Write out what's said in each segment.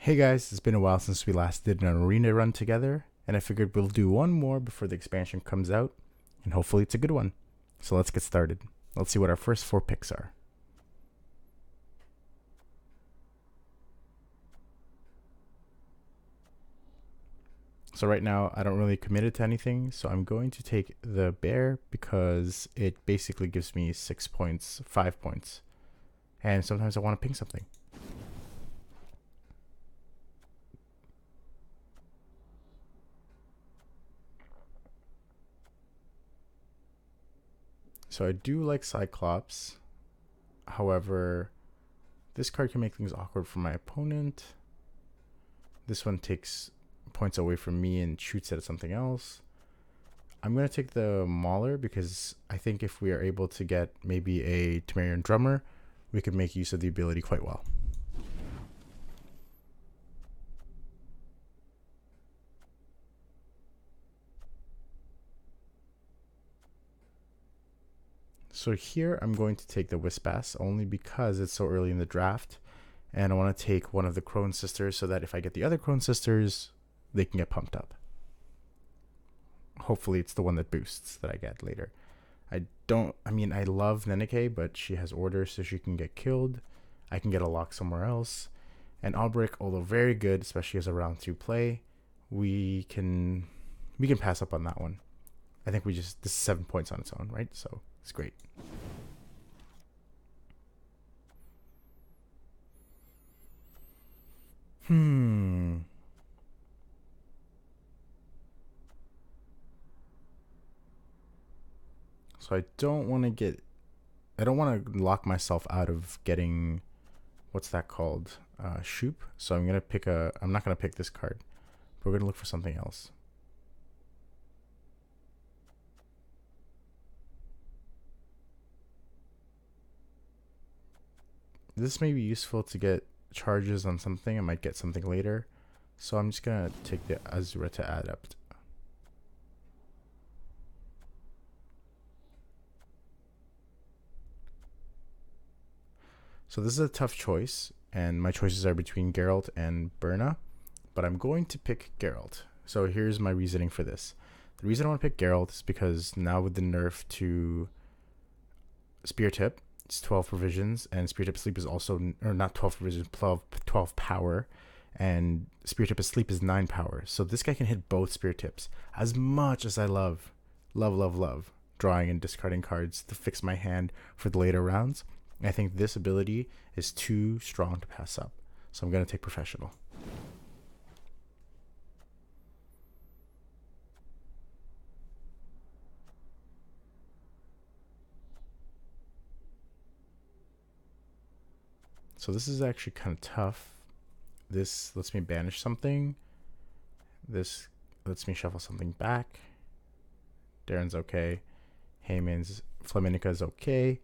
Hey guys, it's been a while since we last did an arena run together, and I figured we'll do one more before the expansion comes out, and hopefully it's a good one. So let's get started. Let's see what our first 4 picks are. So right now, I don't really committed to anything, so I'm going to take the bear because it basically gives me 6 points, 5 points. And sometimes I want to ping something. So I do like Cyclops. However, this card can make things awkward for my opponent. This one takes points away from me and shoots at something else. I'm going to take the Mauler because I think if we are able to get maybe a Temerian Drummer, we could make use of the ability quite well. So here I'm going to take the Wispass only because it's so early in the draft, and I want to take one of the Crone Sisters so that if I get the other Crone Sisters, they can get pumped up. Hopefully it's the one that boosts that I get later. I love Nenike, but she has orders so she can get killed. I can get a lock somewhere else. And Albrick, although very good, especially as a round 2 play, we can pass up on that one. I think this is 7 points on its own, right? So it's great. So I don't want to lock myself out of getting, what's that called? Shoop. So I'm not going to pick this card. We're going to look for something else. This may be useful to get charges on something. I might get something later. So I'm just going to take the Azura to Adept. So this is a tough choice, and my choices are between Geralt and Birna, but I'm going to pick Geralt. So here's my reasoning for this. The reason I want to pick Geralt is because now with the nerf to Spear Tip, it's 12 provisions, and Spear Tip Sleep is also, or not 12 provisions, 12 power, and Spear Tip Sleep is 9 power. So this guy can hit both Spear Tips. As much as I love drawing and discarding cards to fix my hand for the later rounds, I think this ability is too strong to pass up. So I'm going to take Professional. So this is actually kind of tough. This lets me banish something. This lets me shuffle something back. Darren's okay. Heyman's Flaminica is okay.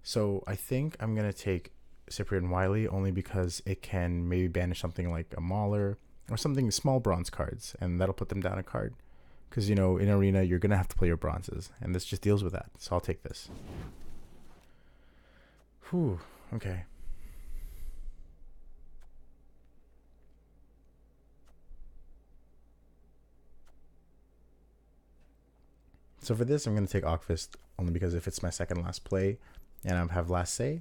So I think I'm going to take Cyprian Wiley only because it can maybe banish something like a Mauler or something small bronze cards, and that'll put them down a card. Because, in Arena, you're going to have to play your bronzes, and this just deals with that. So I'll take this. Whew, okay. So for this, I'm going to take Okfist only because if it's my second last play and I have last say,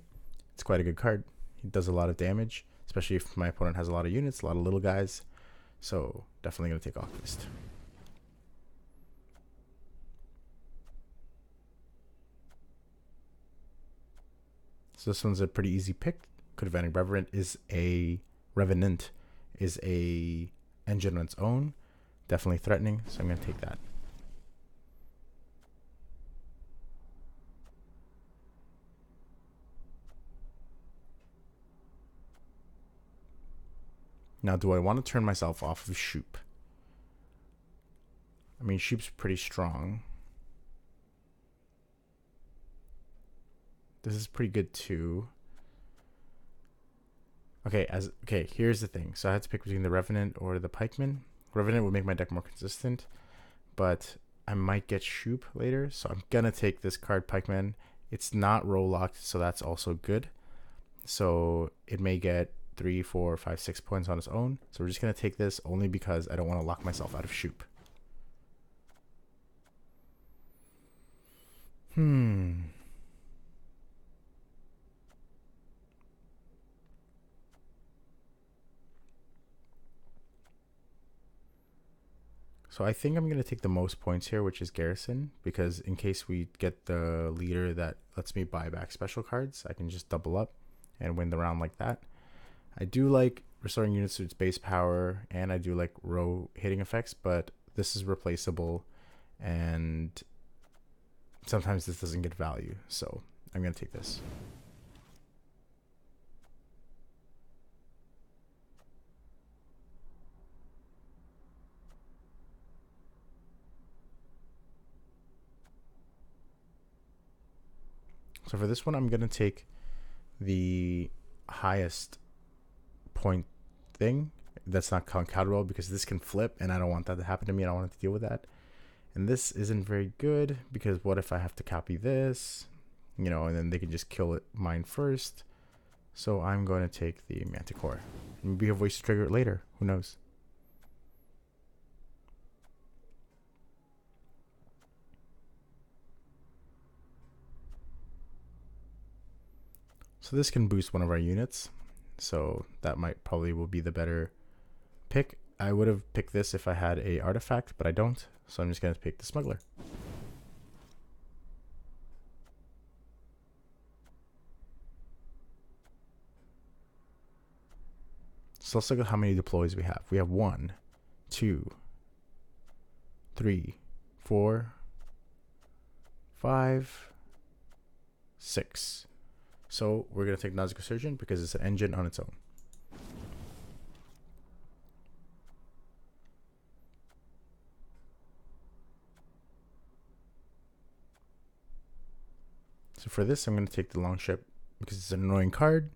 it's quite a good card. He does a lot of damage, especially if my opponent has a lot of units, a lot of little guys. So definitely going to take Okfist. So this one's a pretty easy pick. Codevanic Revenant is a engine on its own. Definitely threatening, so I'm going to take that. Now, do I want to turn myself off of Shoop? I mean, Shoop's pretty strong. This is pretty good too. Okay, here's the thing. So I had to pick between the Revenant or the Pikeman. Revenant would make my deck more consistent, but I might get Shoop later, so I'm gonna take this card, Pikeman. It's not roll locked, so that's also good. So it may get 3, 4, 5, 6 points on its own. So we're just going to take this only because I don't want to lock myself out of Shoop. So I think I'm going to take the most points here, which is Garrison, because in case we get the leader that lets me buy back special cards, I can just double up and win the round like that. I do like restoring units to its base power, and I do like row hitting effects, but this is replaceable, and sometimes this doesn't get value, so I'm going to take this. So for this one, I'm going to take the highest point thing that's not counted well, because this can flip and I don't want that to happen to me. I don't want to deal with that. And this isn't very good because what if I have to copy this, you know, and then they can just kill it mine first. So I'm going to take the Manticore. Maybe have ways to trigger it later. Who knows? So this can boost one of our units. So that might probably will be the better pick. I would have picked this if I had a artifact, but I don't. So I'm just going to pick the Smuggler. So let's look at how many deploys we have. We have 1, 2, 3, 4, 5, 6. So we're going to take Nausicaa Surgeon because it's an engine on its own. So for this, I'm going to take the Longship because it's an annoying card.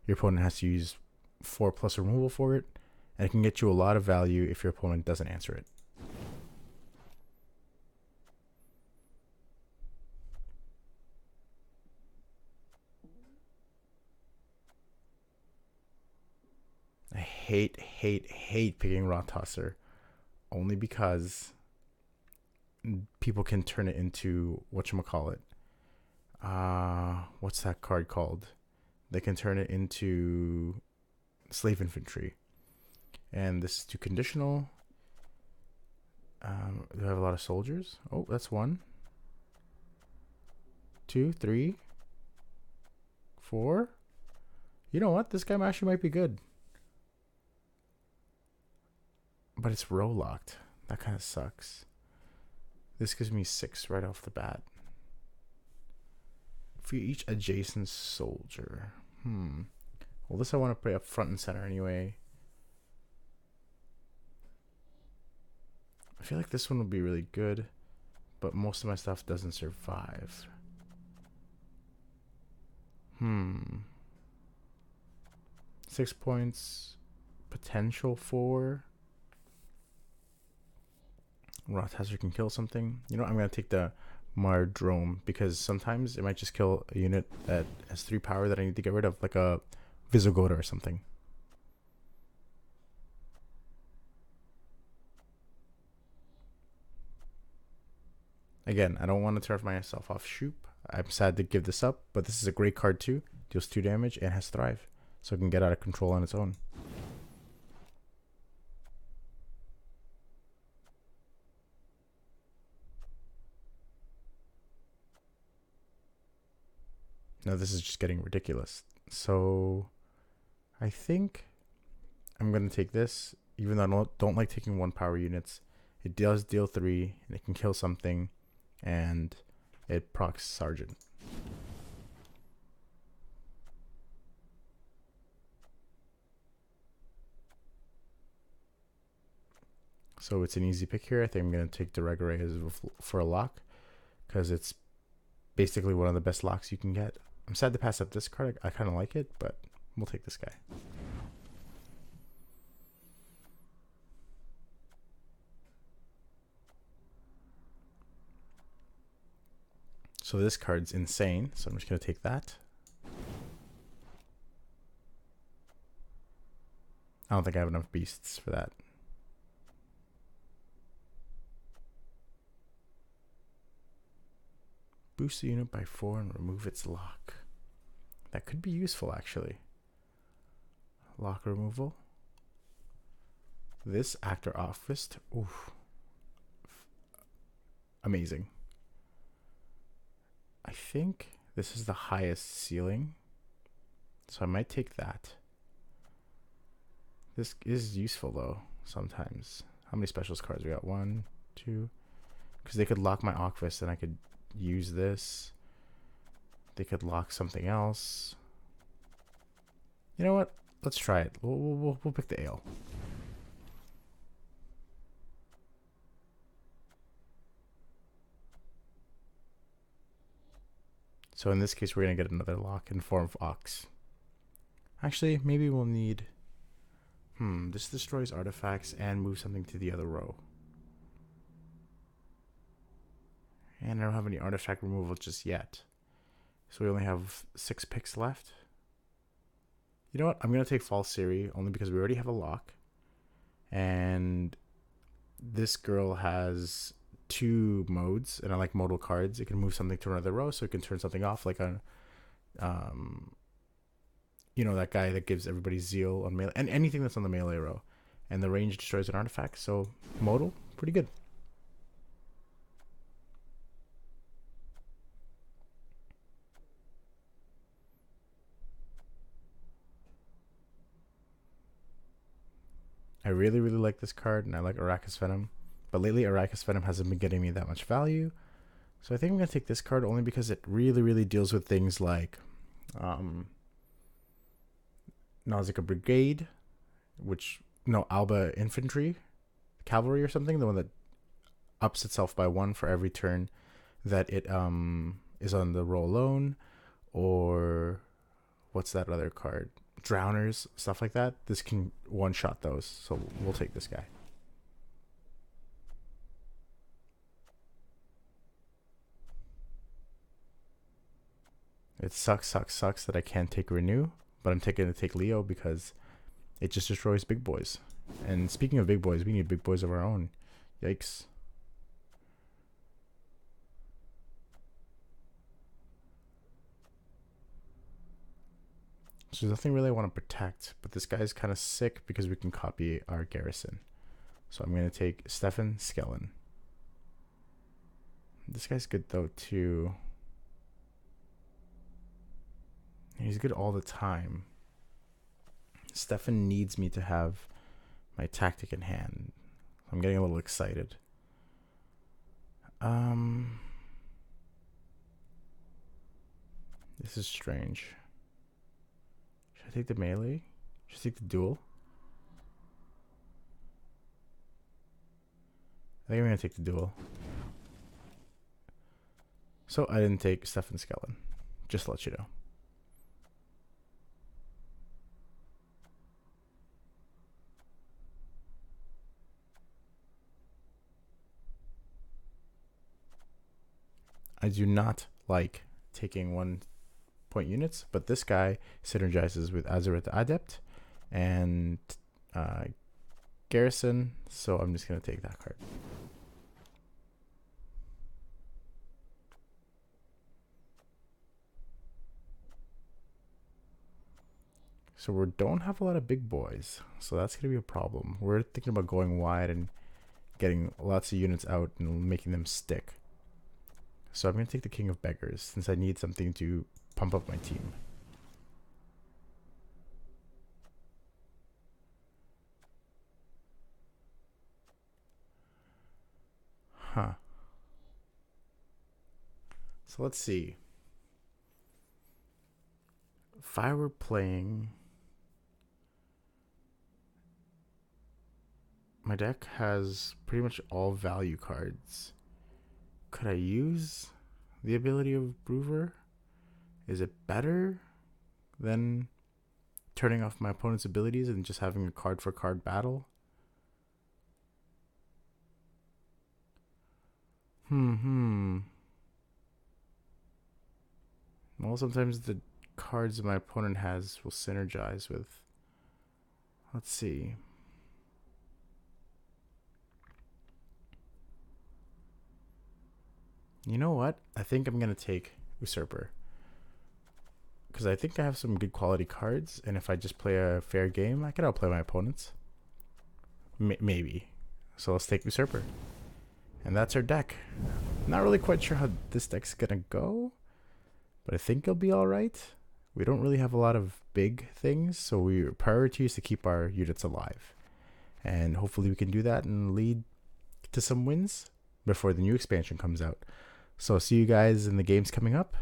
Your opponent has to use 4+ removal for it, and it can get you a lot of value if your opponent doesn't answer it. I hate picking Rot Tosser, only because people can turn it into whatchamacallit. What's that card called? They can turn it into Slave Infantry. And this is too conditional. Do I have a lot of soldiers? Oh, that's 1, 2, 3, 4. You know what? This guy actually might be good. But it's row locked. That kind of sucks. This gives me 6 right off the bat. For each adjacent soldier. Well, this I want to put up front and center anyway. I feel like this one would be really good, but most of my stuff doesn't survive. 6 points. Potential 4. Rot Hazard can kill something. You know, I'm going to take the Mardrome because sometimes it might just kill a unit that has 3 power that I need to get rid of, like a Visigoda or something. Again, I don't want to turn myself off Shoop. I'm sad to give this up, but this is a great card too. Deals 2 damage and has Thrive, so it can get out of control on its own. Now this is just getting ridiculous. So I think I'm going to take this, even though I don't like taking 1 power units. It does deal 3, and it can kill something, and it procs Sergeant. So it's an easy pick here. I think I'm going to take Deregere for a lock, because it's basically one of the best locks you can get. I'm sad to pass up this card. I kind of like it, but we'll take this guy. So this card's insane, so I'm just going to take that. I don't think I have enough beasts for that. Boost the unit by 4 and remove its lock. That could be useful, actually. Lock removal. This actor office. Oof. Amazing. I think this is the highest ceiling, so I might take that. This is useful though sometimes. How many specialist cards we got? 1, 2. Because they could lock my Aquis and I could use this. They could lock something else. You know what? Let's try it. We'll pick the ale. So in this case, we're going to get another lock in form of Ox. Actually, maybe we'll need... this destroys artifacts and moves something to the other row. And I don't have any artifact removal just yet. So we only have 6 picks left. You know what? I'm going to take False Siri only because we already have a lock. And this girl has 2 modes, and I like modal cards. It can move something to another row, so it can turn something off, like a, you know, that guy that gives everybody zeal on melee, and anything that's on the melee row. And the range destroys an artifact, so modal, pretty good. I really like this card, and I like Arachis Venom. But lately, Arachis Venom hasn't been getting me that much value. So I think I'm going to take this card only because it really deals with things like Nausicaa Brigade, Alba Infantry, Cavalry or something, the one that ups itself by 1 for every turn that it is on the roll alone, or what's that other card? Drowners, stuff like that. This can one-shot those, so we'll take this guy. It sucks that I can't take Renew, but I'm taking to take Leo because it just destroys big boys. And speaking of big boys, we need big boys of our own. Yikes. So there's nothing really I want to protect, but this guy's kind of sick because we can copy our garrison. So I'm going to take Stefan Skellen. This guy's good though too. He's good all the time. Stefan needs me to have my tactic in hand. I'm getting a little excited. This is strange. Should I take the melee? Should I take the duel? I think I'm going to take the duel. So I didn't take Stefan Skellen. Just to let you know. I do not like taking 1-point units, but this guy synergizes with Azaret the Adept and Garrison, so I'm just going to take that card. So we don't have a lot of big boys, so that's going to be a problem. We're thinking about going wide and getting lots of units out and making them stick. So I'm going to take the King of Beggars since I need something to pump up my team. Huh. So let's see. If I were playing... My deck has pretty much all value cards. Could I use the ability of Brouver? Is it better than turning off my opponent's abilities and just having a card for card battle? Well, sometimes the cards my opponent has will synergize with Let's see. You know what? I think I'm going to take Usurper. Because I think I have some good quality cards. And if I just play a fair game, I can outplay my opponents. Maybe. So let's take Usurper. And that's our deck. Not really quite sure how this deck's going to go. But I think it'll be alright. We don't really have a lot of big things. So our priority is to keep our units alive. And hopefully we can do that and lead to some wins before the new expansion comes out. So see you guys in the games coming up,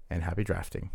and happy drafting.